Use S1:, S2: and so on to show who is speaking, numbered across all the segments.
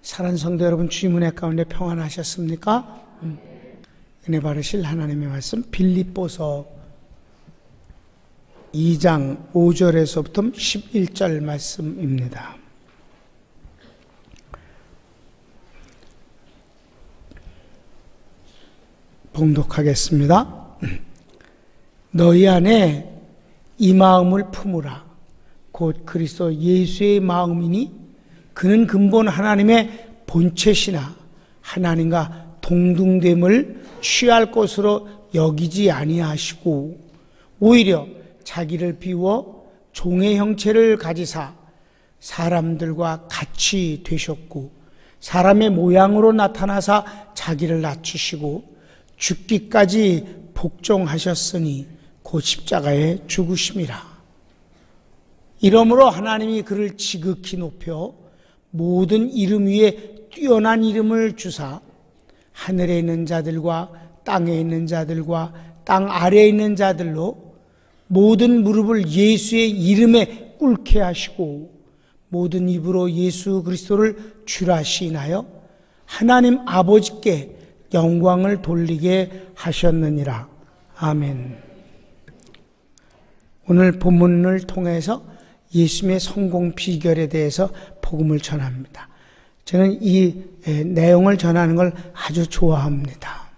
S1: 사랑하는 성도 여러분, 주님 은혜 가운데 평안하셨습니까? 은혜 받으실 하나님의 말씀 빌립보서 2장 5절에서부터 11절 말씀입니다. 봉독하겠습니다. 너희 안에 이 마음을 품으라. 곧 그리스도 예수의 마음이니 그는 근본 하나님의 본체시나 하나님과 동등됨을 취할 것으로 여기지 아니하시고 오히려 자기를 비워 종의 형체를 가지사 사람들과 같이 되셨고 사람의 모양으로 나타나사 자기를 낮추시고 죽기까지 복종하셨으니 곧 십자가에 죽으심이라. 이러므로 하나님이 그를 지극히 높여 모든 이름 위에 뛰어난 이름을 주사 하늘에 있는 자들과 땅에 있는 자들과 땅 아래에 있는 자들로 모든 무릎을 예수의 이름에 꿇게 하시고 모든 입으로 예수 그리스도를 주라 시인하여 하나님 아버지께 영광을 돌리게 하셨느니라. 아멘. 오늘 본문을 통해서 예수님의 성공 비결에 대해서 복음을 전합니다. 저는 이 내용을 전하는 걸 아주 좋아합니다.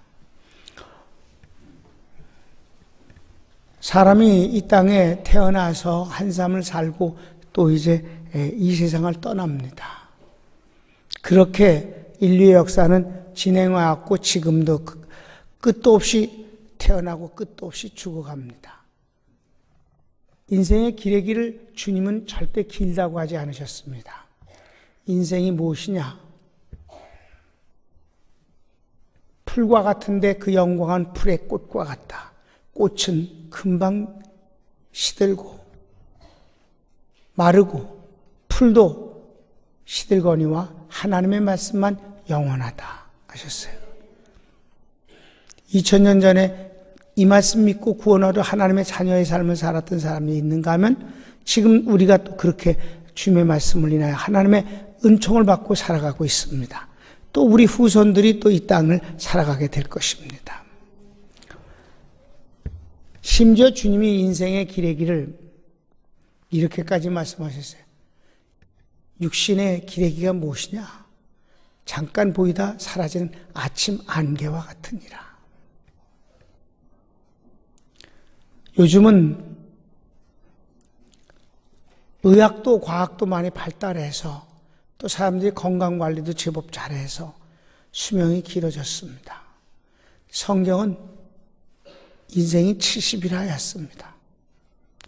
S1: 사람이 이 땅에 태어나서 한 삶을 살고 또 이제 이 세상을 떠납니다. 그렇게 인류의 역사는 진행해왔고 지금도 끝도 없이 태어나고 끝도 없이 죽어갑니다. 인생의 기레기를 주님은 절대 길다고 하지 않으셨습니다. 인생이 무엇이냐? 풀과 같은데 그 영광은 풀의 꽃과 같다. 꽃은 금방 시들고 마르고 풀도 시들거니와 하나님의 말씀만 영원하다 하셨어요. 2000년 전에 이 말씀 믿고 구원 얻어 하나님의 자녀의 삶을 살았던 사람이 있는가 하면 지금 우리가 또 그렇게 주님의 말씀을 인하여 하나님의 은총을 받고 살아가고 있습니다. 또 우리 후손들이 또 이 땅을 살아가게 될 것입니다. 심지어 주님이 인생의 기레기를 이렇게까지 말씀하셨어요. 육신의 기레기가 무엇이냐? 잠깐 보이다 사라지는 아침 안개와 같으니라. 요즘은 의학도 과학도 많이 발달해서 또 사람들이 건강관리도 제법 잘해서 수명이 길어졌습니다. 성경은 인생이 70이라 했습니다.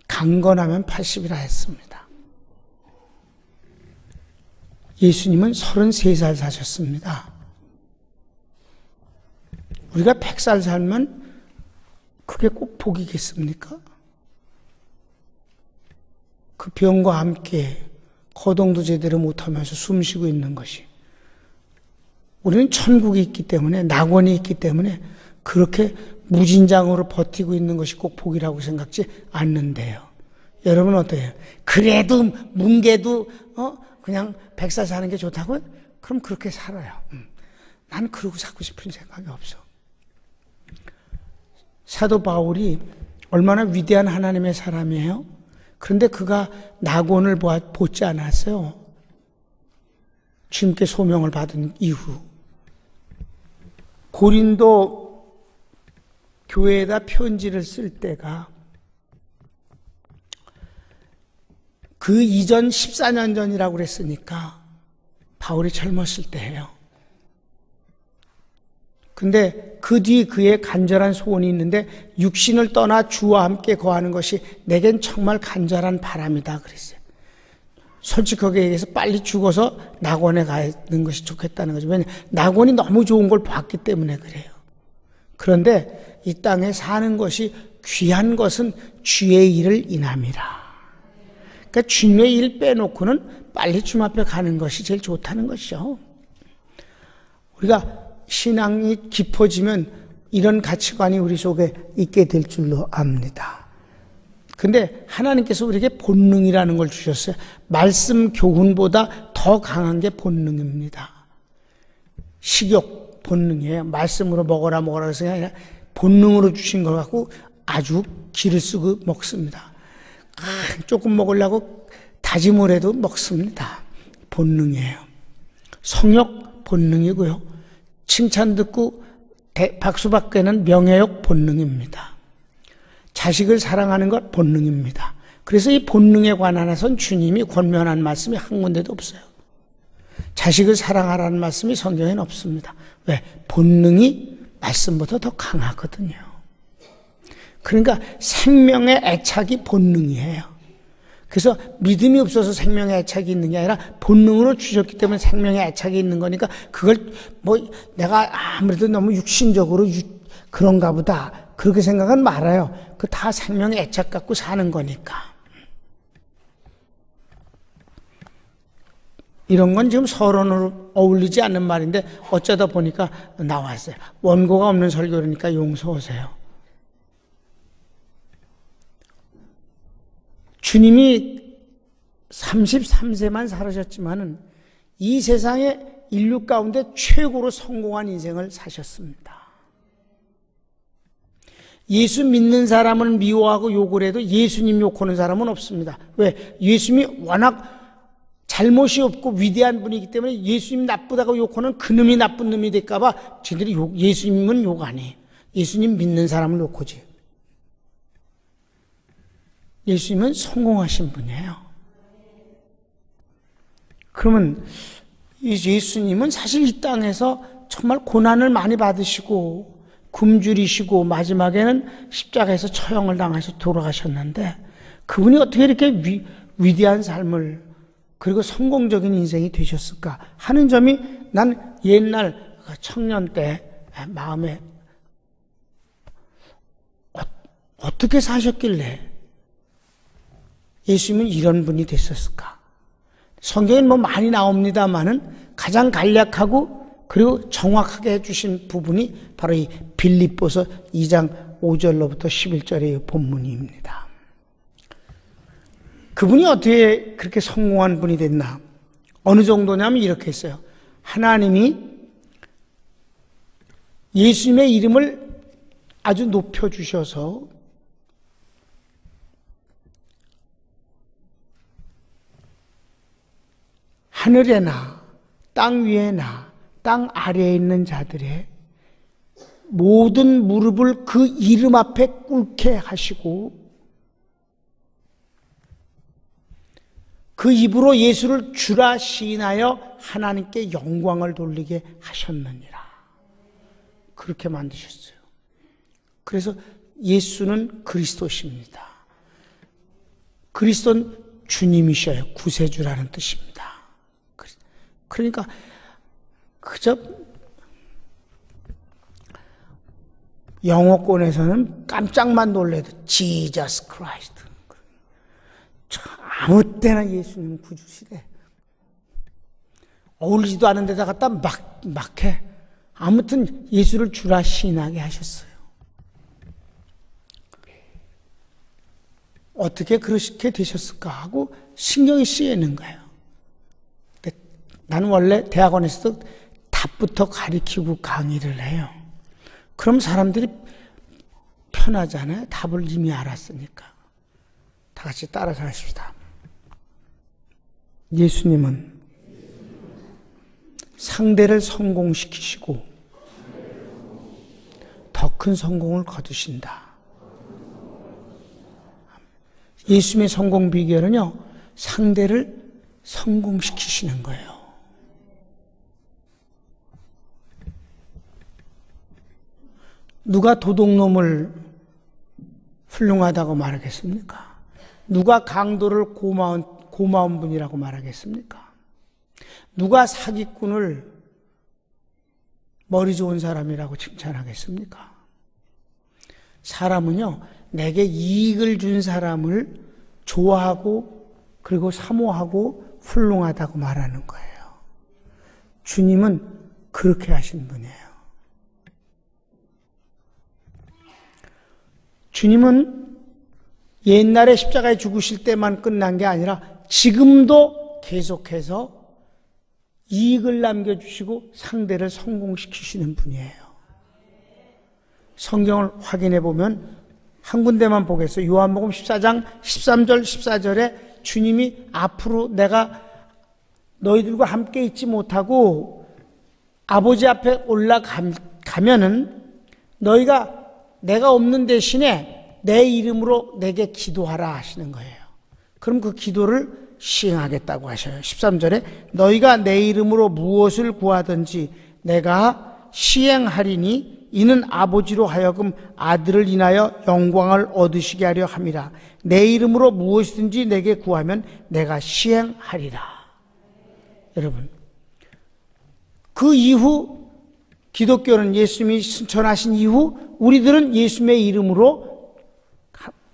S1: 강건하면 80이라 했습니다. 예수님은 33살 사셨습니다. 우리가 100살 살면 그게 꼭 복이겠습니까? 그 병과 함께 거동도 제대로 못하면서 숨쉬고 있는 것이 우리는 천국이 있기 때문에 낙원이 있기 때문에 그렇게 무진장으로 버티고 있는 것이 꼭 복이라고 생각지 않는데요. 여러분 어때요? 그래도 뭉개도 그냥 100살 사는 게 좋다고요? 그럼 그렇게 살아요. 난 그러고 살고 싶은 생각이 없어. 사도 바울이 얼마나 위대한 하나님의 사람이에요? 그런데 그가 낙원을 보지 않았어요. 주님께 소명을 받은 이후 고린도 교회에다 편지를 쓸 때가 그 이전 14년 전이라고 그랬으니까 바울이 젊었을 때예요. 근데 그 뒤 그의 간절한 소원이 있는데 육신을 떠나 주와 함께 거하는 것이 내겐 정말 간절한 바람이다 그랬어요. 솔직하게 얘기해서 빨리 죽어서 낙원에 가는 것이 좋겠다는 거죠. 왜냐하면 낙원이 너무 좋은 걸 봤기 때문에 그래요. 그런데 이 땅에 사는 것이 귀한 것은 주의 일을 인함이라. 그러니까 주님의 일 빼놓고는 빨리 주님 앞에 가는 것이 제일 좋다는 것이죠. 우리가 신앙이 깊어지면 이런 가치관이 우리 속에 있게 될 줄로 압니다. 근데 하나님께서 우리에게 본능이라는 걸 주셨어요. 말씀 교훈보다 더 강한 게 본능입니다. 식욕 본능이에요. 말씀으로 먹어라 그래서 아니라 본능으로 주신 걸 갖고 아주 기를 쓰고 먹습니다. 조금 먹으려고 다짐을 해도 먹습니다. 본능이에요. 성욕 본능이고요. 칭찬 듣고 박수 받기는 명예욕 본능입니다. 자식을 사랑하는 것 본능입니다. 그래서 이 본능에 관한해서는 주님이 권면한 말씀이 한 군데도 없어요. 자식을 사랑하라는 말씀이 성경에는 없습니다. 왜? 본능이 말씀보다 더 강하거든요. 그러니까 생명의 애착이 본능이에요. 그래서 믿음이 없어서 생명의 애착이 있는 게 아니라 본능으로 주셨기 때문에 생명의 애착이 있는 거니까 그걸 내가 아무래도 너무 육신적으로 그런가 보다 그렇게 생각은 말아요. 그 다 생명의 애착 갖고 사는 거니까. 이런 건 지금 서론으로 어울리지 않는 말인데 어쩌다 보니까 나왔어요. 원고가 없는 설교니까 용서하세요. 주님이 33세만 살으셨지만은 이 세상의 인류 가운데 최고로 성공한 인생을 사셨습니다. 예수 믿는 사람은 미워하고 욕을 해도 예수님 욕하는 사람은 없습니다. 왜? 예수님이 워낙 잘못이 없고 위대한 분이기 때문에 예수님 나쁘다고 욕하는 그놈이 나쁜 놈이 될까봐 쟤들이 예수님은 욕 안 해. 예수님 믿는 사람을 욕하지. 예수님은 성공하신 분이에요. 그러면 예수님은 사실 이 땅에서 정말 고난을 많이 받으시고 굶주리시고 마지막에는 십자가에서 처형을 당해서 돌아가셨는데 그분이 어떻게 이렇게 위대한 삶을 그리고 성공적인 인생이 되셨을까 하는 점이 난 옛날 청년 때 마음에 어떻게 사셨길래 예수님은 이런 분이 됐었을까? 성경엔 많이 나옵니다만은 가장 간략하고 그리고 정확하게 해주신 부분이 바로 이 빌립보서 2장 5절로부터 11절의 본문입니다. 그분이 어떻게 그렇게 성공한 분이 됐나? 어느 정도냐면 이렇게 했어요. 하나님이 예수님의 이름을 아주 높여주셔서 하늘에나 땅 위에나 땅 아래에 있는 자들의 모든 무릎을 그 이름 앞에 꿇게 하시고 그 입으로 예수를 주라 시인하여 하나님께 영광을 돌리게 하셨느니라. 그렇게 만드셨어요. 그래서 예수는 그리스도십니다. 그리스도는 주님이셔요. 구세주라는 뜻입니다. 그러니까 그저 영어권에서는 깜짝만 놀래도 Jesus Christ. 아무 때나 예수님 구주시래. 어울리지도 않은 데다 갖다 막 해. 아무튼 예수를 주라 시인하게 하셨어요. 어떻게 그렇게 되셨을까 하고 신경이 쓰이는 거예요. 나는 원래 대학원에서도 답부터 가리키고 강의를 해요. 그럼 사람들이 편하잖아요. 답을 이미 알았으니까. 다 같이 따라서 하십시다. 예수님은 상대를 성공시키시고 더 큰 성공을 거두신다. 예수님의 성공 비결은요, 상대를 성공시키시는 거예요. 누가 도둑놈을 훌륭하다고 말하겠습니까? 누가 강도를 고마운 분이라고 말하겠습니까? 누가 사기꾼을 머리 좋은 사람이라고 칭찬하겠습니까? 사람은요, 내게 이익을 준 사람을 좋아하고 그리고 사모하고 훌륭하다고 말하는 거예요. 주님은 그렇게 하신 분이에요. 주님은 옛날에 십자가에 죽으실 때만 끝난 게 아니라 지금도 계속해서 이익을 남겨주시고 상대를 성공시키시는 분이에요. 성경을 확인해 보면 한 군데만 보겠어요. 요한복음 14장 13절 14절에 주님이 앞으로 내가 너희들과 함께 있지 못하고 아버지 앞에 올라가면은 너희가 내가 없는 대신에 내 이름으로 내게 기도하라 하시는 거예요. 그럼 그 기도를 시행하겠다고 하셔요. 13절에 너희가 내 이름으로 무엇을 구하든지 내가 시행하리니 이는 아버지로 하여금 아들을 인하여 영광을 얻으시게 하려 함이라. 내 이름으로 무엇이든지 내게 구하면 내가 시행하리라. 여러분, 그 이후 기독교는 예수님이 신천하신 이후 우리들은 예수님의 이름으로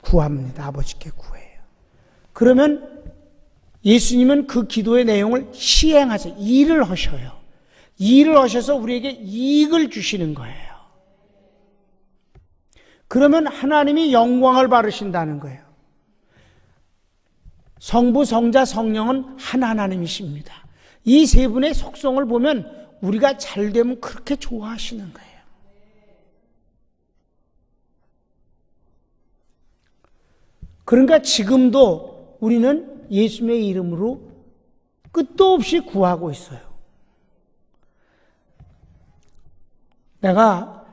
S1: 구합니다. 아버지께 구해요. 그러면 예수님은 그 기도의 내용을 시행하세요. 일을 하셔요. 일을 하셔서 우리에게 이익을 주시는 거예요. 그러면 하나님이 영광을 받으신다는 거예요. 성부, 성자, 성령은 한 하나님이십니다. 이 세 분의 속성을 보면 우리가 잘 되면 그렇게 좋아하시는 거예요. 그러니까 지금도 우리는 예수님의 이름으로 끝도 없이 구하고 있어요. 내가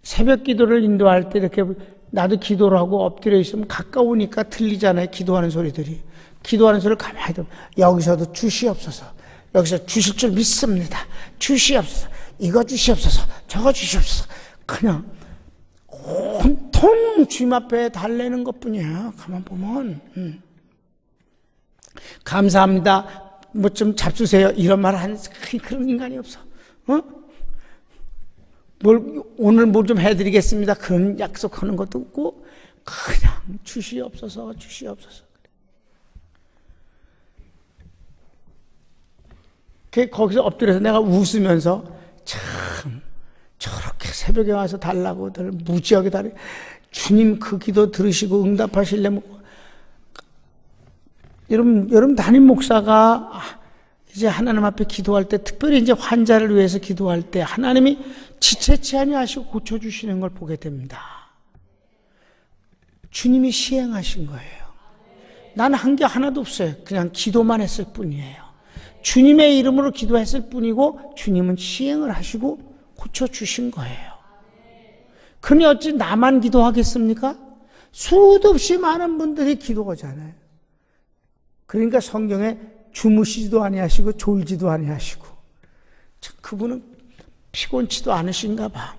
S1: 새벽 기도를 인도할 때 이렇게 나도 기도를 하고 엎드려 있으면 가까우니까 들리잖아요. 기도하는 소리들이. 기도하는 소리를 가만히 들으면 여기서도 주시옵소서. 여기서 주실 줄 믿습니다. 주시옵소서. 이거 주시옵소서. 저거 주시옵소서. 그냥 온통 주님 앞에 달래는 것뿐이야. 가만 보면. 감사합니다. 뭐 좀 잡수세요. 이런 말 하는 그런 인간이 없어. 오늘 뭘 좀 해드리겠습니다. 그런 약속하는 것도 없고, 그냥 주시옵소서, 주시옵소서. 거기서 엎드려서 내가 웃으면서, 참, 저렇게 새벽에 와서 달라고들 무지하게 달래. 주님 그 기도 들으시고 응답하시려면, 여러분 담임 목사가 이제 하나님 앞에 기도할 때, 특별히 이제 환자를 위해서 기도할 때 하나님이 지체치 아니하시고 고쳐주시는 걸 보게 됩니다. 주님이 시행하신 거예요. 나는 한 게 하나도 없어요. 그냥 기도만 했을 뿐이에요. 주님의 이름으로 기도했을 뿐이고 주님은 시행을 하시고 고쳐주신 거예요. 그러니 어찌 나만 기도하겠습니까? 수도 없이 많은 분들이 기도하잖아요. 그러니까 성경에 주무시지도 아니하시고 졸지도 아니하시고 그분은 피곤치도 않으신가 봐.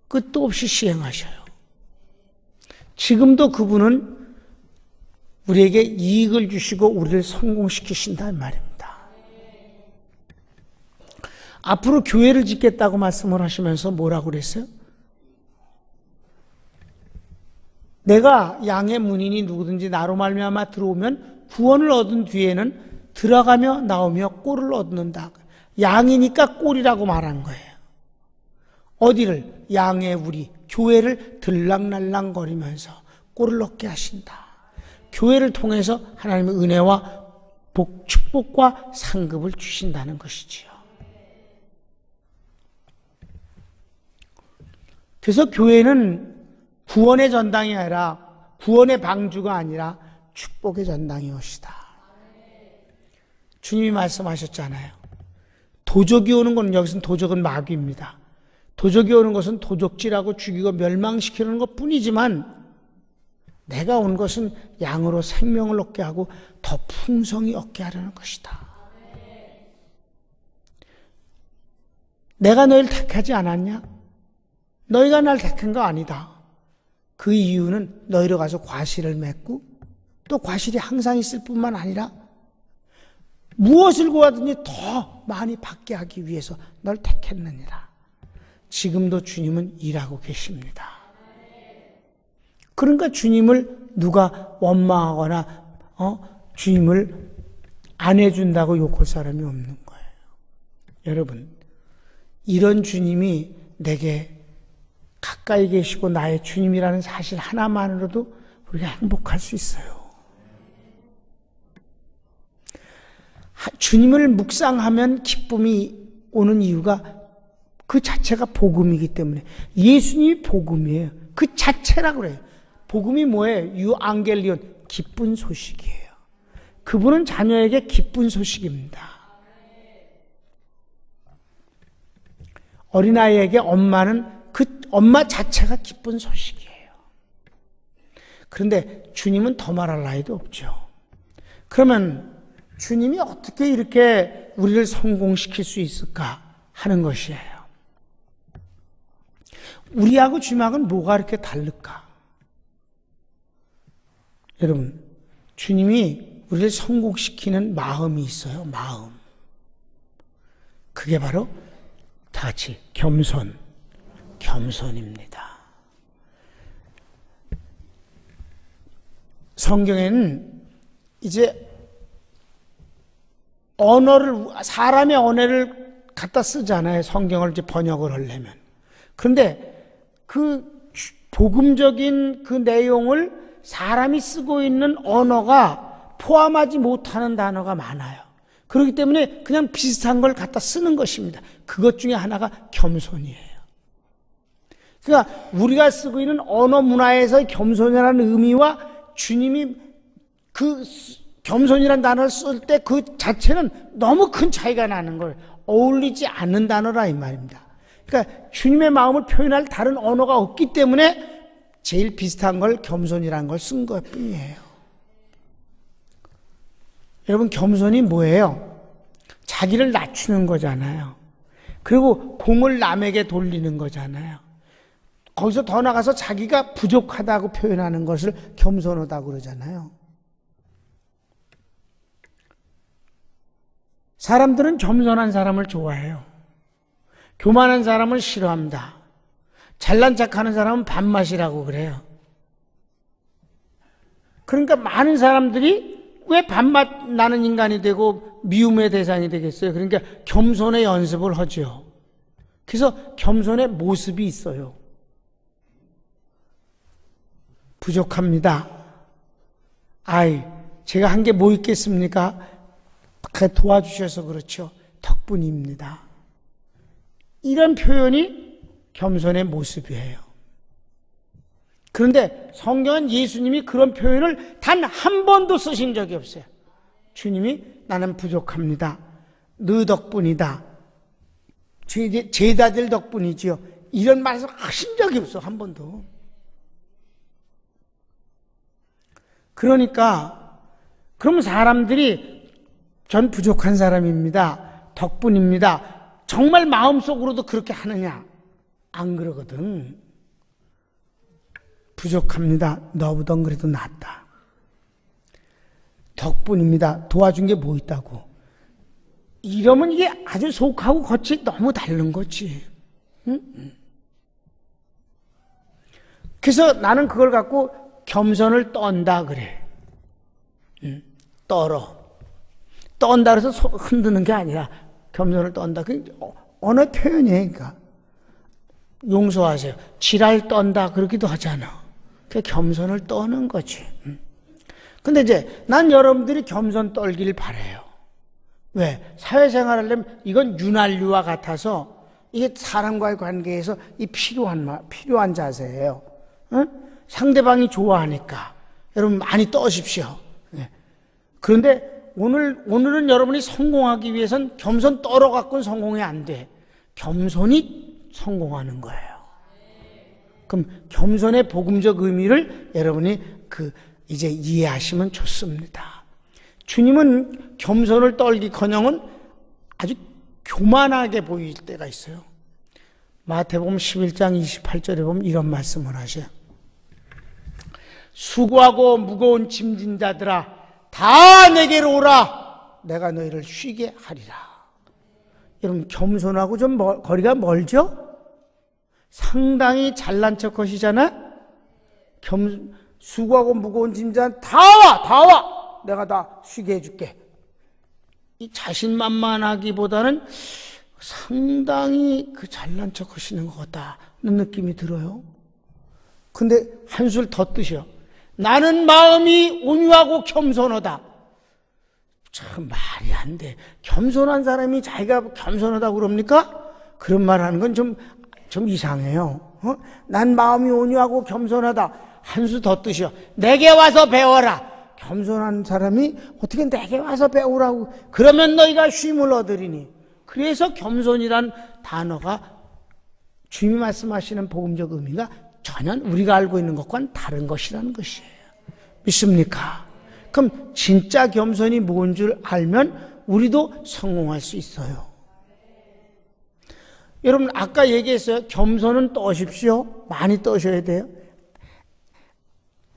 S1: 끝도 없이 시행하셔요. 지금도 그분은 우리에게 이익을 주시고 우리를 성공시키신다는 말입니다. 앞으로 교회를 짓겠다고 말씀을 하시면서 뭐라고 그랬어요? 내가 양의 문인이 누구든지 나로 말미암아 들어오면 구원을 얻은 뒤에는 들어가며 나오며 꼴을 얻는다. 양이니까 꼴이라고 말한 거예요. 어디를? 양의 우리 교회를 들락날락거리면서 꼴을 얻게 하신다. 교회를 통해서 하나님의 은혜와 축복과 상급을 주신다는 것이지요. 그래서 교회는 구원의 전당이 아니라 구원의 방주가 아니라 축복의 전당이옵시다. 주님이 말씀하셨잖아요. 도적이 오는 건, 여기서는 도적은 마귀입니다. 도적이 오는 것은 도적질하고 죽이고 멸망시키는 것 뿐이지만 내가 온 것은 양으로 생명을 얻게 하고 더 풍성히 얻게 하려는 것이다. 내가 너희를 택하지 않았냐? 너희가 날 택한 거 아니다. 그 이유는 너희로 가서 과실을 맺고 또 과실이 항상 있을 뿐만 아니라 무엇을 구하든지 더 많이 받게 하기 위해서 널 택했느니라. 지금도 주님은 일하고 계십니다. 그러니까 주님을 누가 원망하거나 주님을 안 해준다고 욕할 사람이 없는 거예요. 여러분, 이런 주님이 내게 가까이 계시고 나의 주님이라는 사실 하나만으로도 우리가 행복할 수 있어요. 주님을 묵상하면 기쁨이 오는 이유가 그 자체가 복음이기 때문에. 예수님이 복음이에요. 그 자체라고 그래요. 복음이 뭐예요? 유앙겔리온, 기쁜 소식이에요. 그분은 자녀에게 기쁜 소식입니다. 어린아이에게 엄마는 그 엄마 자체가 기쁜 소식이에요. 그런데 주님은 더 말할 나위도 없죠. 그러면 주님이 어떻게 이렇게 우리를 성공시킬 수 있을까 하는 것이에요. 우리하고 주님하고는 뭐가 이렇게 다를까? 여러분, 주님이 우리를 성공시키는 마음이 있어요. 마음. 그게 바로 다 같이 겸손입니다. 성경에는 이제 사람의 언어를 갖다 쓰잖아요. 성경을 이제 번역을 하려면. 그런데 그 복음적인 그 내용을 사람이 쓰고 있는 언어가 포함하지 못하는 단어가 많아요. 그렇기 때문에 그냥 비슷한 걸 갖다 쓰는 것입니다. 그것 중에 하나가 겸손이에요. 그러니까 우리가 쓰고 있는 언어 문화에서 겸손이라는 의미와 주님이 그 겸손이라는 단어를 쓸 때 그 자체는 너무 큰 차이가 나는 걸 어울리지 않는 단어라 이 말입니다. 그러니까 주님의 마음을 표현할 다른 언어가 없기 때문에 제일 비슷한 걸 겸손이라는 걸 쓴 것 뿐이에요. 여러분, 겸손이 뭐예요? 자기를 낮추는 거잖아요. 그리고 공을 남에게 돌리는 거잖아요. 거기서 더 나가서 자기가 부족하다고 표현하는 것을 겸손하다고 그러잖아요. 사람들은 겸손한 사람을 좋아해요. 교만한 사람을 싫어합니다. 잘난 척하는 사람은 밥맛이라고 그래요. 그러니까 많은 사람들이 왜 밥맛 나는 인간이 되고 미움의 대상이 되겠어요? 그러니까 겸손의 연습을 하죠. 그래서 겸손의 모습이 있어요. 부족합니다. 제가 한 게 뭐 있겠습니까? 도와주셔서 그렇죠. 덕분입니다. 이런 표현이 겸손의 모습이에요. 그런데 성경은 예수님이 그런 표현을 단 한 번도 쓰신 적이 없어요. 주님이 나는 부족합니다. 너 덕분이다. 제자들 덕분이지요. 이런 말씀 하신 적이 없어. 한 번도. 그러니까 그럼 사람들이 전 부족한 사람입니다. 덕분입니다. 정말 마음속으로도 그렇게 하느냐? 안 그러거든. 부족합니다. 너보단 그래도 낫다. 덕분입니다. 도와준 게 뭐 있다고. 이러면 이게 아주 속하고 겉이 너무 다른 거지. 응? 그래서 나는 그걸 갖고 겸손을 떤다 그래. 떨어. 떤다 그래서 흔드는 게 아니라 겸손을 떤다. 그 언어 표현이에요. 그러니까. 용서하세요. 지랄 떤다 그러기도 하잖아. 그 겸손을 떠는 거지. 근데 이제 난 여러분들이 겸손 떨길 바래요. 왜? 사회생활 하려면 이건 윤활유와 같아서 이게 사람과의 관계에서 이 필요한 자세예요. 응? 상대방이 좋아하니까 여러분 많이 떠십시오. 네. 그런데 오늘은 여러분이 성공하기 위해선 겸손 떨어갖고는 성공이 안 돼. 겸손이 성공하는 거예요. 그럼 겸손의 복음적 의미를 여러분이 이제 이해하시면 좋습니다. 주님은 겸손을 떨기커녕은 아주 교만하게 보일 때가 있어요. 마태복음 11장 28절에 보면 이런 말씀을 하셔요. 수고하고 무거운 짐진 자들아 다 내게로 오라. 내가 너희를 쉬게 하리라. 여러분, 겸손하고 좀 거리가 멀죠? 상당히 잘난 척 하시잖아? 수고하고 무거운 짐자 다 와! 내가 다 쉬게 해줄게. 이 자신만만하기보다는 상당히 잘난 척 하시는 것 같다는 느낌이 들어요. 근데 한술 더 뜨셔. 나는 마음이 온유하고 겸손하다. 참 말이 안 돼. 겸손한 사람이 자기가 겸손하다고 그럽니까? 그런 말 하는 건 좀 이상해요. 난 마음이 온유하고 겸손하다. 한 수 더 뜻이요. 내게 와서 배워라. 겸손한 사람이 어떻게 내게 와서 배우라고. 그러면 너희가 쉼을 얻으리니. 그래서 겸손이란 단어가 주님이 말씀하시는 복음적 의미가 전혀 우리가 알고 있는 것과는 다른 것이라는 것이에요. 믿습니까? 그럼 진짜 겸손이 뭔 줄 알면 우리도 성공할 수 있어요. 여러분 아까 얘기했어요. 겸손은 떠십시오. 많이 떠셔야 돼요.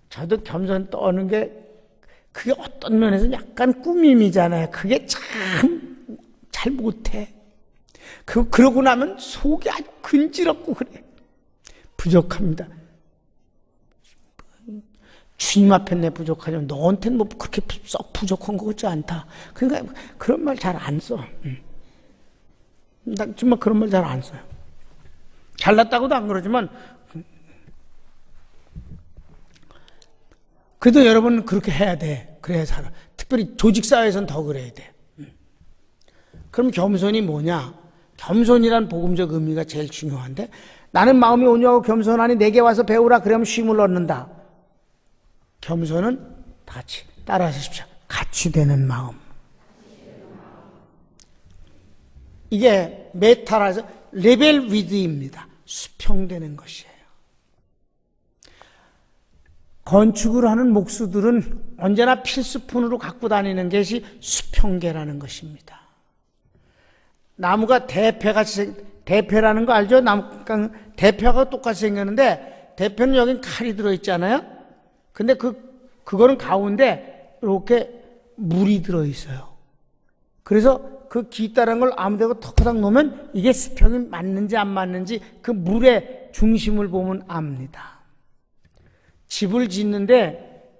S1: 저도 겸손 떠는 게 그게 어떤 면에서 약간 꾸밈이잖아요. 그게 참 잘 못해. 그러고 나면 속이 아주 근지럽고 그래. 부족합니다. 주님 앞에 내 부족하지만 너한테는 뭐 그렇게 썩 부족한 것 같지 않다. 그러니까 그런 말 잘 안 써. 난 정말 그런 말 잘 안 써요. 잘났다고도 안 그러지만 그래도 여러분 그렇게 해야 돼. 그래야 살아. 특별히 조직사회에서는 더 그래야 돼. 그럼 겸손이 뭐냐? 겸손이란 복음적 의미가 제일 중요한데 나는 마음이 온유하고 겸손하니 내게 와서 배우라. 그러면 쉼을 얻는다. 겸손은 다 같이 따라하십시오. 같이 되는 마음. 이게 메타라서 레벨 위드입니다. 수평되는 것이에요. 건축을 하는 목수들은 언제나 필수품으로 갖고 다니는 것이 수평계라는 것입니다. 나무가 대패라는 거 알죠? 대패가 똑같이 생겼는데 대패는 여긴 칼이 들어있잖아요. 근데 그거는 가운데 이렇게 물이 들어있어요. 그래서 그 기다란 걸 아무데나 턱턱 놓으면 이게 수평이 맞는지 안 맞는지 그 물의 중심을 보면 압니다. 집을 짓는데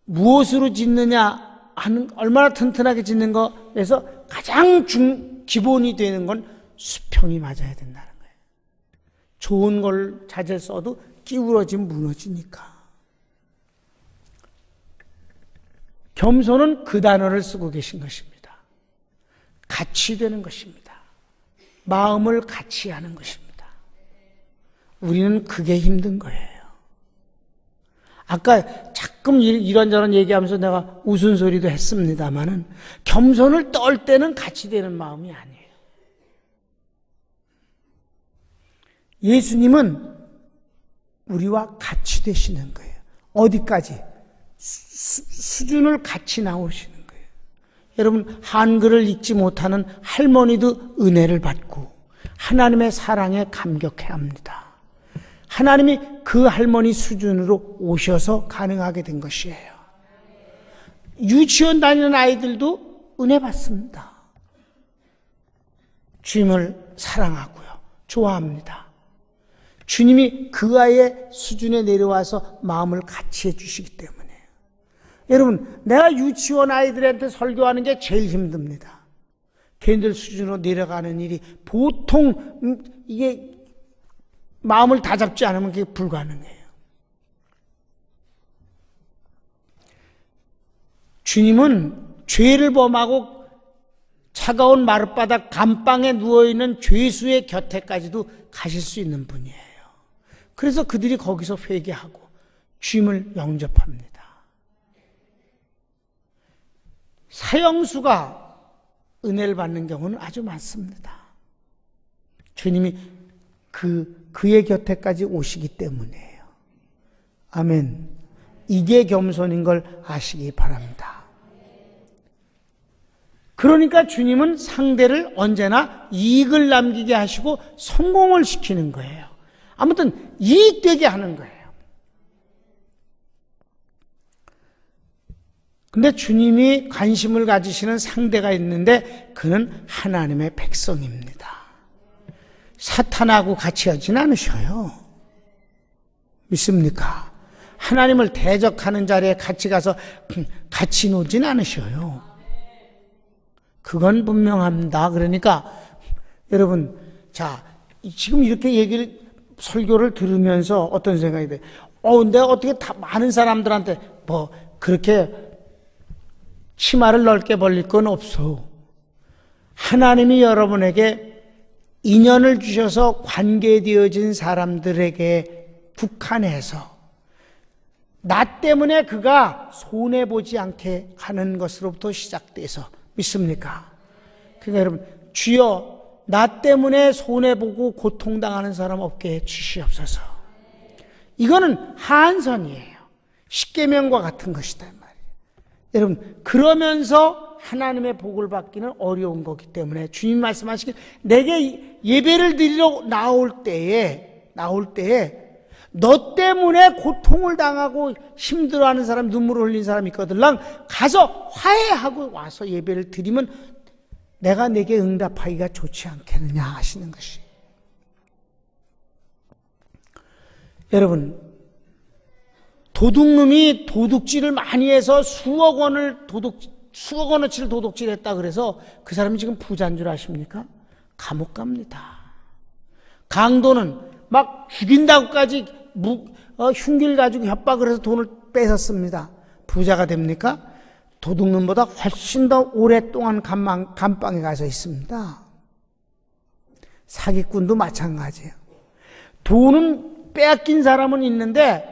S1: 무엇으로 짓느냐 하는 얼마나 튼튼하게 짓는 거에서 가장 기본이 되는 건 수평이 맞아야 된다는 거예요. 좋은 걸 자재 써도 기울어지면 무너지니까. 겸손은 그 단어를 쓰고 계신 것입니다. 같이 되는 것입니다. 마음을 같이 하는 것입니다. 우리는 그게 힘든 거예요. 아까 자꾸 이런저런 얘기하면서 내가 웃은 소리도 했습니다마는 겸손을 떨 때는 같이 되는 마음이 아니에요. 예수님은 우리와 같이 되시는 거예요. 어디까지? 수준을 같이 나오시는 거예요. 여러분 한글을 읽지 못하는 할머니도 은혜를 받고 하나님의 사랑에 감격해야 합니다. 하나님이 그 할머니 수준으로 오셔서 가능하게 된 것이에요. 유치원 다니는 아이들도 은혜 받습니다. 주님을 사랑하고요. 좋아합니다. 주님이 그 아이의 수준에 내려와서 마음을 같이 해주시기 때문에. 여러분, 내가 유치원 아이들한테 설교하는 게 제일 힘듭니다. 걔네들 수준으로 내려가는 일이 보통 이게 마음을 다잡지 않으면 그게 불가능해요. 주님은 죄를 범하고 차가운 마룻바닥 감방에 누워있는 죄수의 곁에까지도 가실 수 있는 분이에요. 그래서 그들이 거기서 회개하고 주님을 영접합니다. 사형수가 은혜를 받는 경우는 아주 많습니다. 주님이 그의 곁에까지 오시기 때문이에요. 아멘. 이게 겸손인 걸 아시기 바랍니다. 그러니까 주님은 상대를 언제나 이익을 남기게 하시고 성공을 시키는 거예요. 아무튼 이익되게 하는 거예요. 근데 주님이 관심을 가지시는 상대가 있는데 그는 하나님의 백성입니다. 사탄하고 같이 하진 않으셔요. 믿습니까? 하나님을 대적하는 자리에 같이 가서 같이 놀진 않으셔요. 그건 분명합니다. 그러니까 여러분, 자, 지금 이렇게 설교를 들으면서 어떤 생각이 돼요? 내가 어떻게 다 많은 사람들한테 그렇게 치마를 넓게 벌릴 건 없어. 하나님이 여러분에게 인연을 주셔서 관계되어진 사람들에게 국한해서 나 때문에 그가 손해보지 않게 하는 것으로부터 시작돼서 믿습니까? 그러니까 여러분, 주여 나 때문에 손해보고 고통당하는 사람 없게 해주시옵소서. 이거는 하한선이에요. 십계명과 같은 것이다 말이에요. 여러분, 그러면서 하나님의 복을 받기는 어려운 거기 때문에 주님 말씀하시길 내게 예배를 드리러 나올 때에 너 때문에 고통을 당하고 힘들어하는 사람, 눈물을 흘린 사람이 있거들랑 가서 화해하고 와서 예배를 드리면 내가 내게 응답하기가 좋지 않겠느냐 하시는 것이. 여러분, 도둑놈이 도둑질을 많이 해서 수억 원어치를 도둑질했다 그래서 그 사람이 지금 부자인 줄 아십니까? 감옥 갑니다. 강도는 막 죽인다고까지 흉기를 가지고 협박을 해서 돈을 뺏었습니다. 부자가 됩니까? 도둑놈보다 훨씬 더 오랫동안 감방에 가서 있습니다. 사기꾼도 마찬가지예요. 돈은 빼앗긴 사람은 있는데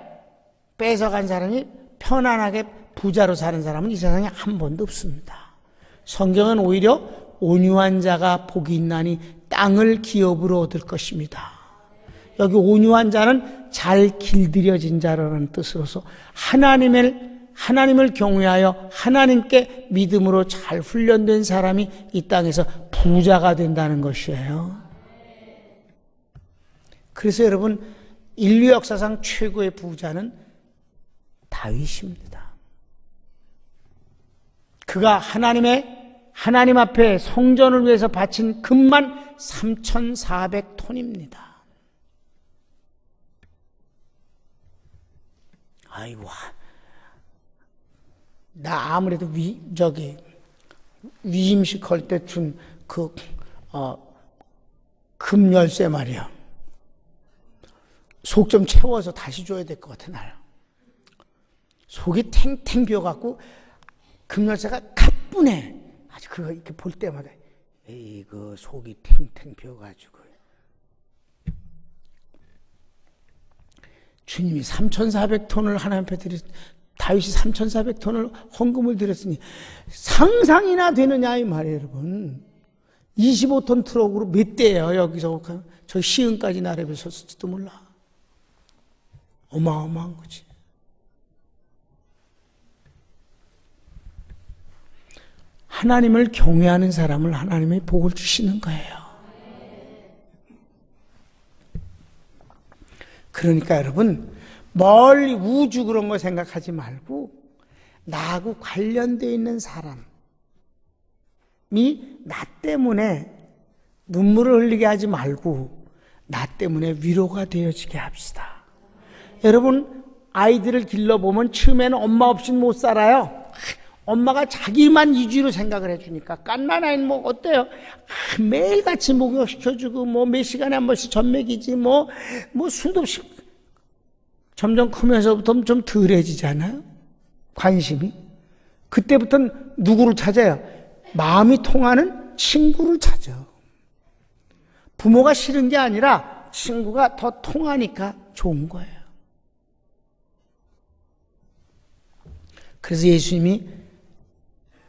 S1: 뺏어간 사람이 편안하게 부자로 사는 사람은 이 세상에 한 번도 없습니다. 성경은 오히려 온유한 자가 복이 있나니 땅을 기업으로 얻을 것입니다. 여기 온유한 자는 잘 길들여진 자라는 뜻으로서 하나님을 경외하여 하나님께 믿음으로 잘 훈련된 사람이 이 땅에서 부자가 된다는 것이에요. 그래서 여러분, 인류 역사상 최고의 부자는 다윗입니다. 그가 하나님 앞에 성전을 위해서 바친 금만 3,400톤입니다. 아이고, 나 아무래도 위임식 할 때 준 금 열쇠 말이야. 속 좀 채워서 다시 줘야 될 것 같아, 나요. 속이 탱탱 비어갖고 금 열쇠가 가뿐해. 아주 그거 이렇게 볼 때마다 그 속이 탱탱 비어가지고. 주님이 3,400톤을 하나님 앞에 다윗이 3,400톤을 헌금을 드렸으니 상상이나 되느냐 이 말이에요, 여러분. 25톤 트럭으로 몇 대예요, 여기서 저 시흥까지 나래에 섰을지도 몰라. 어마어마한 거지. 하나님을 경외하는 사람을 하나님의 복을 주시는 거예요. 그러니까 여러분, 멀리 우주 그런 거 생각하지 말고 나하고 관련되어 있는 사람이 나 때문에 눈물을 흘리게 하지 말고 나 때문에 위로가 되어지게 합시다. 여러분, 아이들을 길러보면 처음에는 엄마 없이는 못 살아요. 엄마가 자기만 이주로 생각을 해주니까 깐난 아이는 뭐 어때요? 매일같이 목욕시켜주고 몇 시간에 한 번씩 젖먹이지 수도 없이. 점점 크면서부터 좀 덜해지잖아요, 관심이. 그때부터는 누구를 찾아요? 마음이 통하는 친구를 찾아. 부모가 싫은 게 아니라 친구가 더 통하니까 좋은 거예요. 그래서 예수님이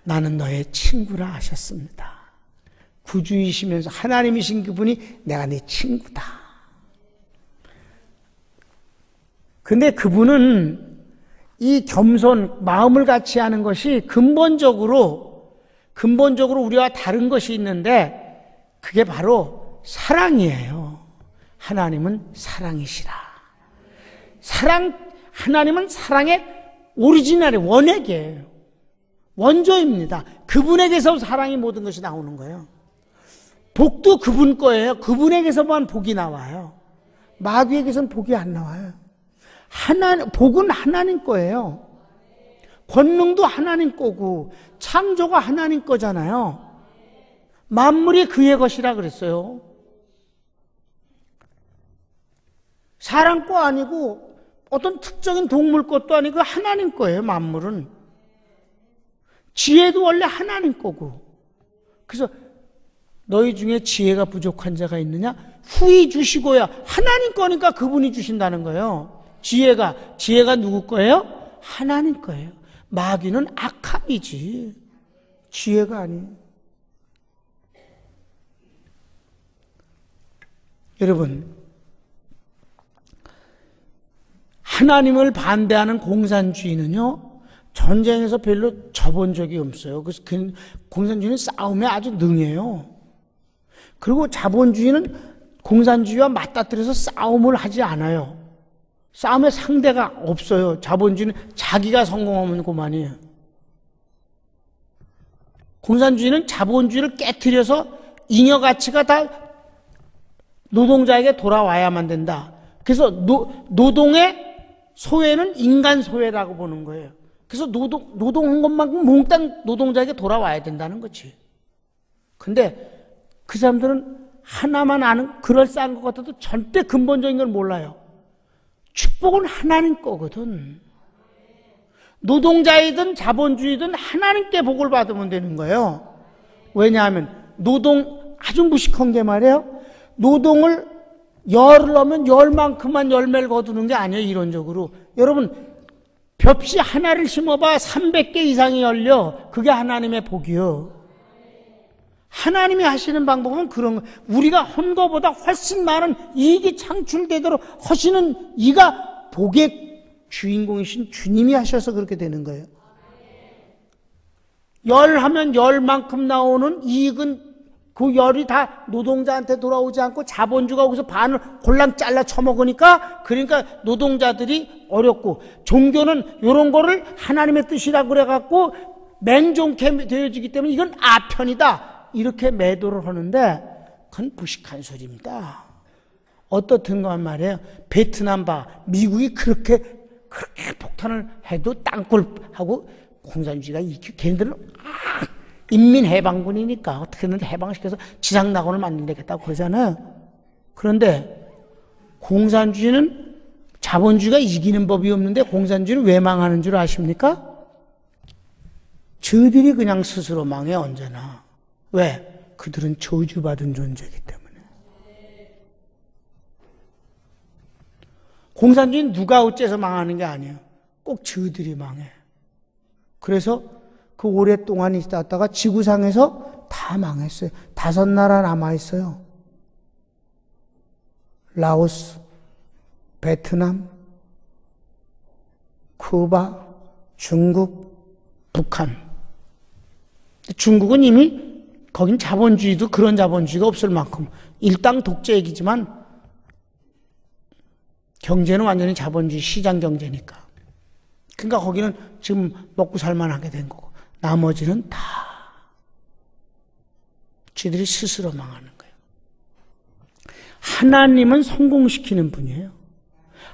S1: 나는 너의 친구라 하셨습니다. 구주이시면서 하나님이신 그분이 내가 네 친구다. 근데 그분은 이 겸손, 마음을 같이 하는 것이 근본적으로 우리와 다른 것이 있는데 그게 바로 사랑이에요. 하나님은 사랑이시라. 하나님은 사랑의 오리지널의 원액이에요. 원조입니다. 그분에게서 사랑이 모든 것이 나오는 거예요. 복도 그분 거예요. 그분에게서만 복이 나와요. 마귀에게서는 복이 안 나와요. 복은 하나님 거예요. 권능도 하나님 거고 창조가 하나님 거잖아요. 만물이 그의 것이라 그랬어요. 사람 거 아니고 어떤 특정인 동물 것도 아니고 하나님 거예요, 만물은. 지혜도 원래 하나님 거고. 그래서 너희 중에 지혜가 부족한 자가 있느냐? 후히 주시고야. 하나님 거니까 그분이 주신다는 거예요. 지혜가 누구 거예요? 하나님 거예요. 마귀는 악함이지 지혜가 아니에요. 여러분, 하나님을 반대하는 공산주의는요, 전쟁에서 별로 져본 적이 없어요. 그래서 공산주의는 싸움에 아주 능해요. 그리고 자본주의는 공산주의와 맞닥뜨려서 싸움을 하지 않아요. 싸움의 상대가 없어요. 자본주의는 자기가 성공하면 그만이에요. 공산주의는 자본주의를 깨트려서 잉여 가치가 다 노동자에게 돌아와야만 된다. 그래서 노동의 소외는 인간 소외라고 보는 거예요. 그래서 노동한 것만큼 몽땅 노동자에게 돌아와야 된다는 거지. 근데 그 사람들은 하나만 아는, 그럴싸한 것 같아도 절대 근본적인 걸 몰라요. 축복은 하나님 거거든. 노동자이든 자본주의든 하나님께 복을 받으면 되는 거예요. 왜냐하면 아주 무식한 게 말이에요. 노동을 열을 넣으면 열만큼만 열매를 거두는 게 아니에요, 이론적으로. 여러분, 벽시 하나를 심어봐 300개 이상이 열려. 그게 하나님의 복이요. 하나님이 하시는 방법은 그런 거. 우리가 한 거보다 훨씬 많은 이익이 창출되도록 하시는 이가 복의 주인공이신 주님이 하셔서 그렇게 되는 거예요. 열 하면 열만큼 나오는 이익은 그 열이 다 노동자한테 돌아오지 않고 자본주가 거기서 반을 골랑 잘라 쳐먹으니까, 그러니까 노동자들이 어렵고, 종교는 이런 거를 하나님의 뜻이라고 그래갖고 맹종케 되어지기 때문에 이건 아편이다 이렇게 매도를 하는데, 그건 무식한 소리입니다. 어떻든가 말이에요. 베트남 봐, 미국이 그렇게 폭탄을 해도 땅굴하고 공산주의가 걔네들은 인민해방군이니까 어떻게든 해방시켜서 지상낙원을 만들겠다고 그러잖아요. 그런데 공산주의는 자본주의가 이기는 법이 없는데 공산주의는 왜 망하는 줄 아십니까? 저들이 그냥 스스로 망해, 언제나. 왜? 그들은 저주받은 존재이기 때문에. 공산주의는 누가 어째서 망하는 게 아니에요. 꼭 저들이 망해. 그래서 그 오랫동안 있다가 지구상에서 다 망했어요. 5나라 남아있어요. 라오스, 베트남, 쿠바, 중국, 북한. 중국은 이미 거긴 자본주의도 그런 자본주의가 없을 만큼 일당 독재이지만 경제는 완전히 자본주의 시장 경제니까. 그러니까 거기는 지금 먹고 살만하게 된 거고, 나머지는 다 지들이 스스로 망하는 거예요. 하나님은 성공시키는 분이에요.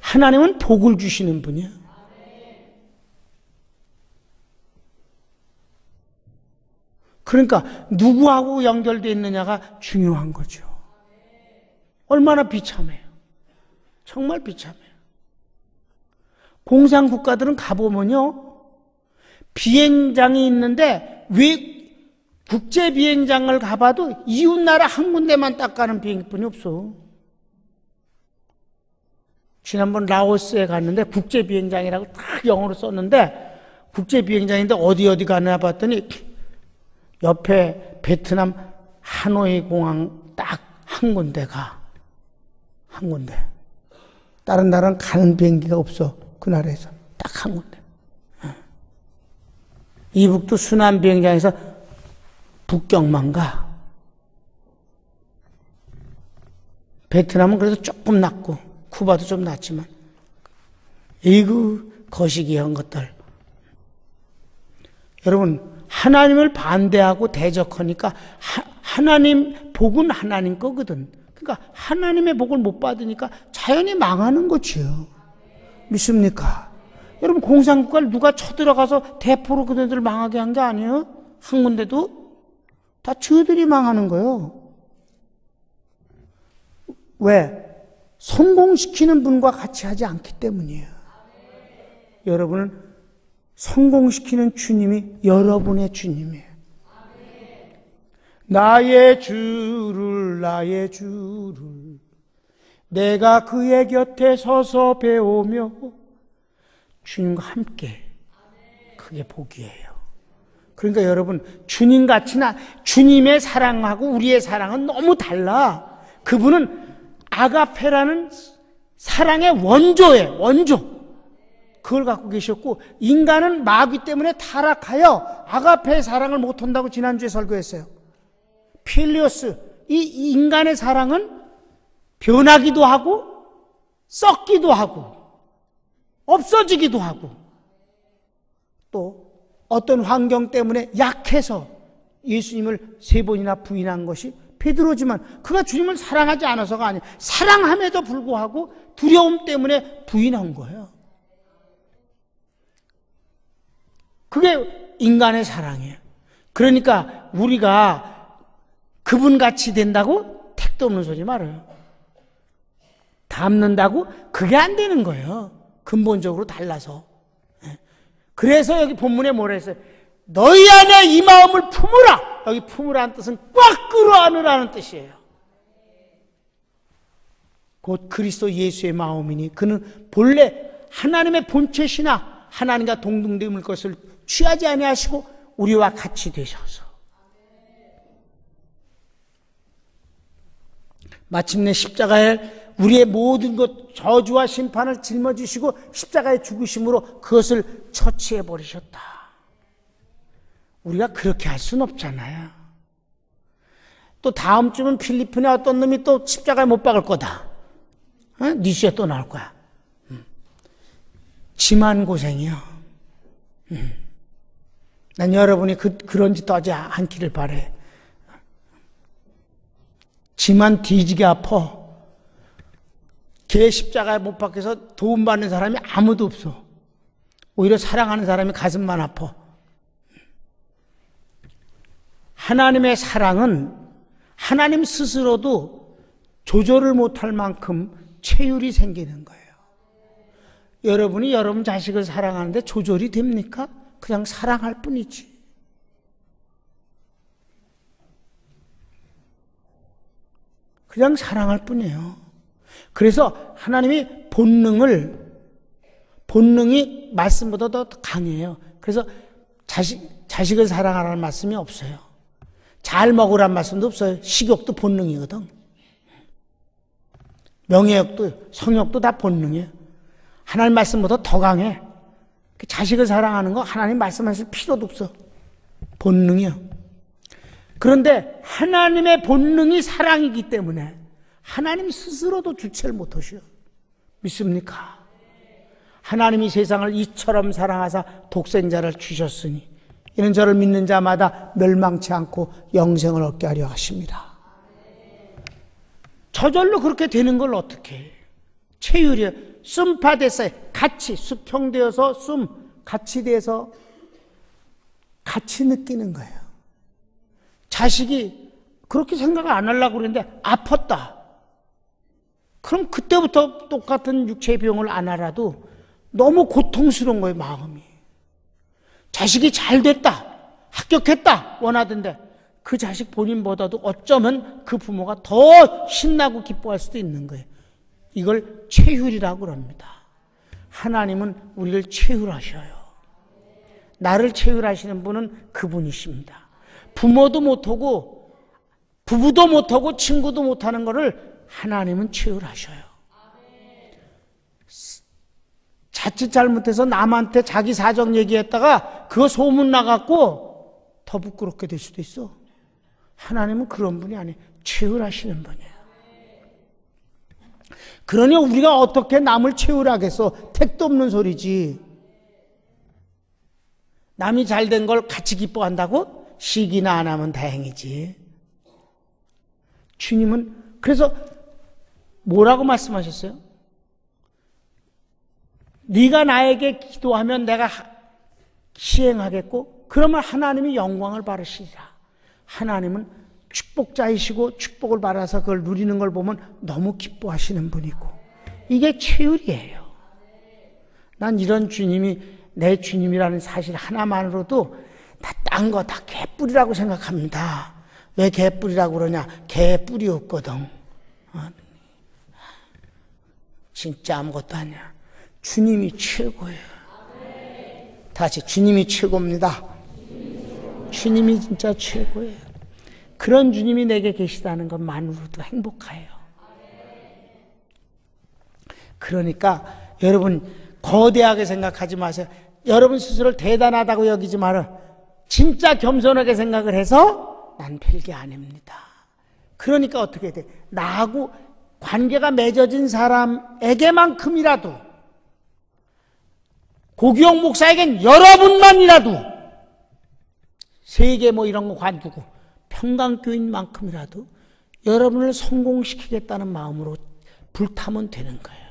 S1: 하나님은 복을 주시는 분이에요. 그러니까 누구하고 연결되어 있느냐가 중요한 거죠. 얼마나 비참해요. 정말 비참해요. 공산국가들은 가보면요, 비행장이 있는데 왜 국제 비행장을 가봐도 이웃나라 한 군데만 딱 가는 비행기뿐이 없어. 지난번 라오스에 갔는데 국제 비행장이라고 딱 영어로 썼는데, 국제 비행장인데 어디 가나 봤더니 옆에 베트남 하노이 공항 딱 한 군데가, 한 군데. 다른 나라는 가는 비행기가 없어. 그 나라에서 딱 한 군데. 이북도 순환 비행장에서 북경만 가. 베트남은 그래도 조금 낮고 쿠바도 좀 낮지만, 이그 거시기한 것들. 여러분, 하나님을 반대하고 대적하니까 하나님 복은 하나님 거거든. 그러니까 하나님의 복을 못 받으니까 자연히 망하는 거지요. 믿습니까? 여러분, 공산국가를 누가 쳐들어가서 대포로 그네들 망하게 한 게 아니에요? 한 군데도? 다 저들이 망하는 거예요. 왜? 성공시키는 분과 같이 하지 않기 때문이에요. 여러분은 성공시키는 주님이 여러분의 주님이에요. 나의 주를 내가 그의 곁에 서서 배우며 주님과 함께, 그게 복이에요. 그러니까 여러분, 주님같이나 주님의 사랑하고 우리의 사랑은 너무 달라. 그분은 아가페라는 사랑의 원조예요. 원조. 그걸 갖고 계셨고, 인간은 마귀 때문에 타락하여 아가페의 사랑을 못한다고 지난주에 설교했어요. 필리오스, 이 인간의 사랑은 변하기도 하고 썩기도 하고 없어지기도 하고 또 어떤 환경 때문에 약해서 예수님을 3번이나 부인한 것이 베드로지만 그가 주님을 사랑하지 않아서가 아니에요. 사랑함에도 불구하고 두려움 때문에 부인한 거예요. 그게 인간의 사랑이에요. 그러니까 우리가 그분같이 된다고 택도 없는 소리 말아요. 닮는다고? 그게 안 되는 거예요. 근본적으로 달라서. 그래서 여기 본문에 뭐라 했어요? 너희 안에 이 마음을 품으라. 여기 품으라는 뜻은 꽉 끌어안으라는 뜻이에요. 곧 그리스도 예수의 마음이니 그는 본래 하나님의 본체시나 하나님과 동등됨을 것을 취하지 아니하시고 우리와 같이 되셔서 마침내 십자가에 우리의 모든 것 저주와 심판을 짊어지시고 십자가의 죽으심으로 그것을 처치해 버리셨다. 우리가 그렇게 할 수는 없잖아요. 또 다음 주면 필리핀에 어떤 놈이 또 십자가에 못 박을 거다. 뉴스에 또 나올 거야. 지만 고생이요. 난 여러분이 그런 짓 하지 않기를 바래. 지만 뒤지게 아파. 걔 십자가에 못 박혀서 도움받는 사람이 아무도 없어. 오히려 사랑하는 사람이 가슴만 아파. 하나님의 사랑은 하나님 스스로도 조절을 못할 만큼 체율이 생기는 거예요. 여러분이 여러분 자식을 사랑하는데 조절이 됩니까? 그냥 사랑할 뿐이지. 그냥 사랑할 뿐이에요. 그래서 하나님이 본능이 말씀보다 더 강해요. 그래서 자식을 사랑하라는 말씀이 없어요. 잘 먹으라는 말씀도 없어요. 식욕도 본능이거든. 명예욕도 성욕도 다 본능이에요. 하나님 말씀보다 더 강해. 자식을 사랑하는 거 하나님 말씀하실 필요도 없어. 본능이요. 그런데 하나님의 본능이 사랑이기 때문에 하나님 스스로도 주체를 못하셔. 믿습니까? 하나님이 세상을 이처럼 사랑하사 독생자를 주셨으니 이는 저를 믿는 자마다 멸망치 않고 영생을 얻게 하려 하십니다. 저절로 그렇게 되는 걸 어떻게 해? 체율이에요. 숨파됐어요. 같이 수평되어서 같이 돼서 같이 느끼는 거예요. 자식이 그렇게 생각을 안 하려고 그랬는데 아팠다. 그럼 그때부터 똑같은 육체의 병을 안 알아도 너무 고통스러운 거예요, 마음이. 자식이 잘 됐다, 합격했다 원하던데 그 자식 본인보다도 어쩌면 그 부모가 더 신나고 기뻐할 수도 있는 거예요. 이걸 체휼이라고 합니다. 하나님은 우리를 체휼하셔요. 나를 체휼하시는 분은 그분이십니다. 부모도 못하고 부부도 못하고 친구도 못하는 거를 하나님은 체휼하셔요. 자칫 잘못해서 남한테 자기 사정 얘기했다가 그거 소문 나갖고 더 부끄럽게 될 수도 있어. 하나님은 그런 분이 아니에요. 체휼하시는 분이에요. 그러니 우리가 어떻게 남을 체휼하겠어? 택도 없는 소리지. 남이 잘된 걸 같이 기뻐한다고? 시기나 안 하면 다행이지. 주님은 그래서 뭐라고 말씀하셨어요? 네가 나에게 기도하면 내가 시행하겠고 그러면 하나님이 영광을 받으시리라. 하나님은 축복자이시고 축복을 받아서 그걸 누리는 걸 보면 너무 기뻐하시는 분이고 이게 체휼이에요. 난 이런 주님이 내 주님이라는 사실 하나만으로도 나 딴 거 다 개뿔이라고 생각합니다. 왜 개뿔이라고 그러냐? 개뿔이 없거든. 진짜 아무것도 아니야. 주님이 최고예요. 다시 주님이 최고입니다. 주님이 진짜 최고예요. 그런 주님이 내게 계시다는 것만으로도 행복해요. 그러니까 여러분 거대하게 생각하지 마세요. 여러분 스스로를 대단하다고 여기지 말아. 진짜 겸손하게 생각을 해서 난 별게 아닙니다. 그러니까 어떻게 돼? 나하고 관계가 맺어진 사람에게만큼이라도, 고기영 목사에겐 여러분만이라도, 세계 뭐 이런 거 관두고 평강교인만큼이라도 여러분을 성공시키겠다는 마음으로 불타면 되는 거예요.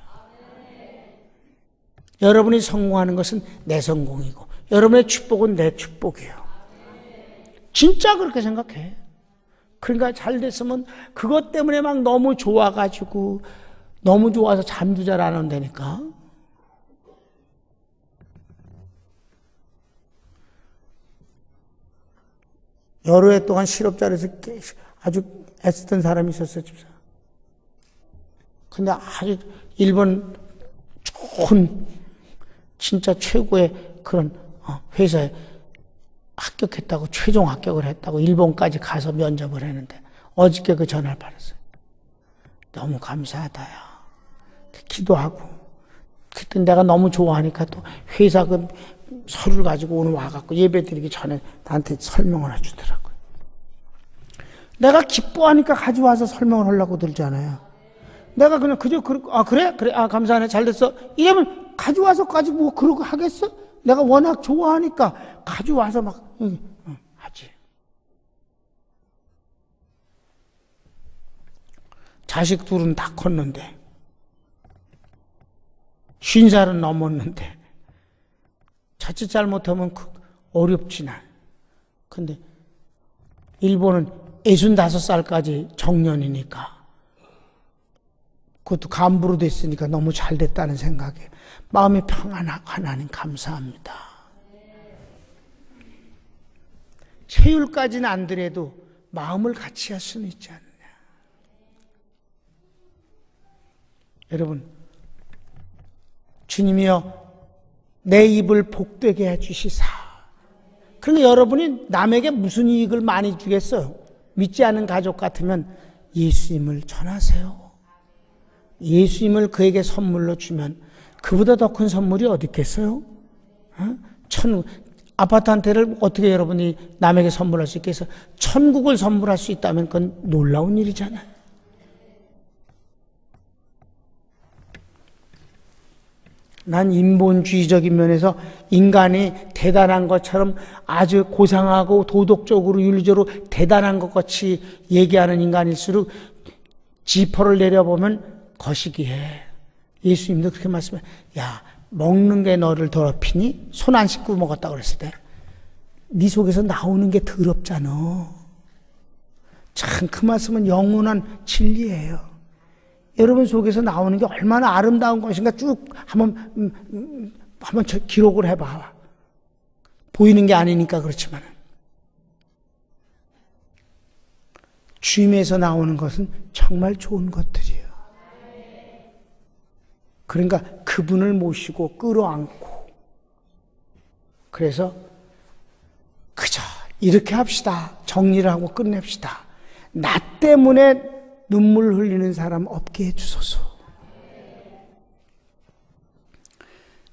S1: 여러분이 성공하는 것은 내 성공이고 여러분의 축복은 내 축복이에요. 진짜 그렇게 생각해. 그러니까 잘 됐으면 그것 때문에 막 너무 좋아가지고 너무 좋아서 잠도 잘 안 온다니까. 여러 해 동안 실업자리에서 아주 애쓰던 사람이 있었어, 집사. 근데 아주 일본 좋은 진짜 최고의 그런 회사에 합격했다고, 최종 합격을 했다고 일본까지 가서 면접을 했는데 어저께 그 전화를 받았어요. 너무 감사하다야. 기도하고. 그때 내가 너무 좋아하니까 또 회사 그 서류를 가지고 오늘 와갖고 예배 드리기 전에 나한테 설명을 해주더라고요. 내가 기뻐하니까 가져와서 설명을 하려고 들잖아요. 내가 그냥 그저 그래? 감사하네. 잘 됐어. 이러면 가져와서까지 뭐 그러고 하겠어? 내가 워낙 좋아하니까 가져와서 막 하지. 자식 둘은 다 컸는데 50살은 넘었는데 자칫 잘못하면 어렵지 난. 근데 일본은 65살까지 정년이니까, 그것도 간부로 됐으니까 너무 잘 됐다는 생각에 마음이 평안하고 하나님 감사합니다. 체율까지는 안 되래도 마음을 같이 할 수는 있지 않느냐. 여러분, 주님이여 내 입을 복되게 해주시사. 그러니까 여러분이 남에게 무슨 이익을 많이 주겠어요? 믿지 않는 가족 같으면 예수님을 전하세요. 예수님을 그에게 선물로 주면 그보다 더 큰 선물이 어디 있겠어요? 아파트 한 채를 어떻게 여러분이 남에게 선물할 수 있겠어요? 천국을 선물할 수 있다면 그건 놀라운 일이잖아요. 난 인본주의적인 면에서 인간이 대단한 것처럼 아주 고상하고 도덕적으로 윤리적으로 대단한 것 같이 얘기하는 인간일수록 지퍼를 내려보면 거시기해. 예수님도 그렇게 말씀해. 야, 먹는 게 너를 더럽히니? 손 안 씻고 먹었다고 그랬을 때 네 속에서 나오는 게 더럽잖아. 참 그 말씀은 영원한 진리예요. 여러분 속에서 나오는 게 얼마나 아름다운 것인가 쭉 한번 기록을 해봐. 보이는 게 아니니까 그렇지만 주님에서 나오는 것은 정말 좋은 것들이에요. 그러니까 그분을 모시고 끌어안고, 그래서 그저 이렇게 합시다. 정리를 하고 끝냅시다. 나 때문에 눈물 흘리는 사람 없게 해주소서.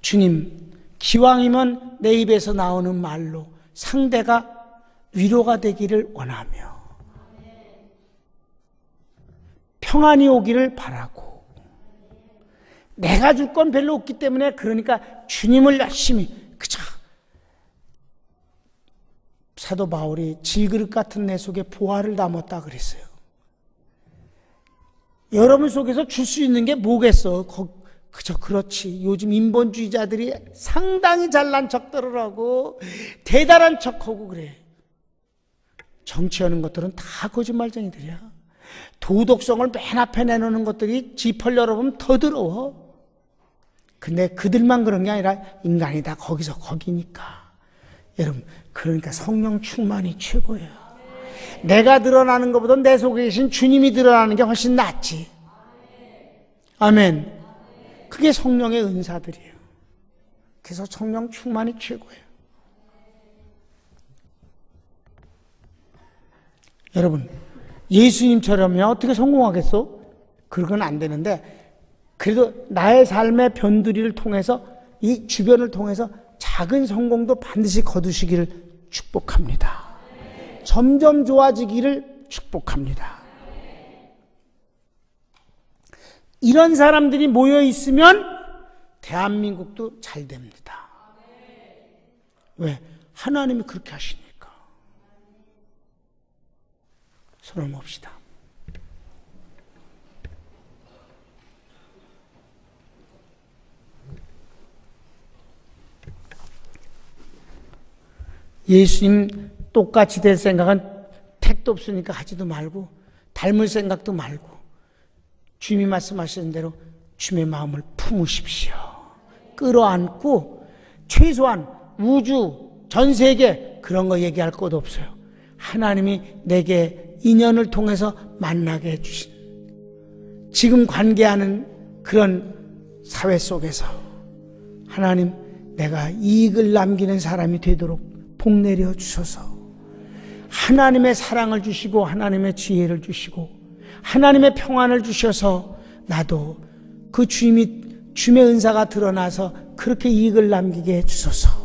S1: 주님, 기왕이면 내 입에서 나오는 말로 상대가 위로가 되기를 원하며 평안이 오기를 바라고, 내가 줄 건 별로 없기 때문에 그러니까 주님을 열심히, 그저 사도 바울이 질그릇 같은 내 속에 보화를 담았다 그랬어요. 여러분 속에서 줄 수 있는 게 뭐겠어? 그저 그렇지. 요즘 인본주의자들이 상당히 잘난 척들을 하고 대단한 척하고 그래. 정치하는 것들은 다 거짓말쟁이들이야. 도덕성을 맨 앞에 내놓는 것들이 지퍼를 열어보면 더 더러워. 근데 그들만 그런 게 아니라 인간이 다 거기서 거기니까. 여러분, 그러니까 성령 충만이 최고예요. 내가 드러나는 것보다 내 속에 계신 주님이 드러나는 게 훨씬 낫지. 아멘. 그게 성령의 은사들이에요. 그래서 성령 충만이 최고예요. 여러분, 예수님처럼요 어떻게 성공하겠어? 그건 안 되는데, 그래도 나의 삶의 변두리를 통해서, 이 주변을 통해서 작은 성공도 반드시 거두시기를 축복합니다. 점점 좋아지기를 축복합니다. 이런 사람들이 모여 있으면 대한민국도 잘 됩니다. 왜? 하나님이 그렇게 하시니까. 손을 멉시다. 예수님 똑같이 될 생각은 택도 없으니까 하지도 말고, 닮을 생각도 말고, 주님이 말씀하시는 대로 주님의 마음을 품으십시오. 끌어안고, 최소한 우주, 전 세계 그런 거 얘기할 것도 없어요. 하나님이 내게 인연을 통해서 만나게 해주신, 지금 관계하는 그런 사회 속에서 하나님, 내가 이익을 남기는 사람이 되도록 복 내려 주소서. 하나님의 사랑을 주시고 하나님의 지혜를 주시고 하나님의 평안을 주셔서 나도 그 주님의 은사가 드러나서 그렇게 이익을 남기게 해 주소서.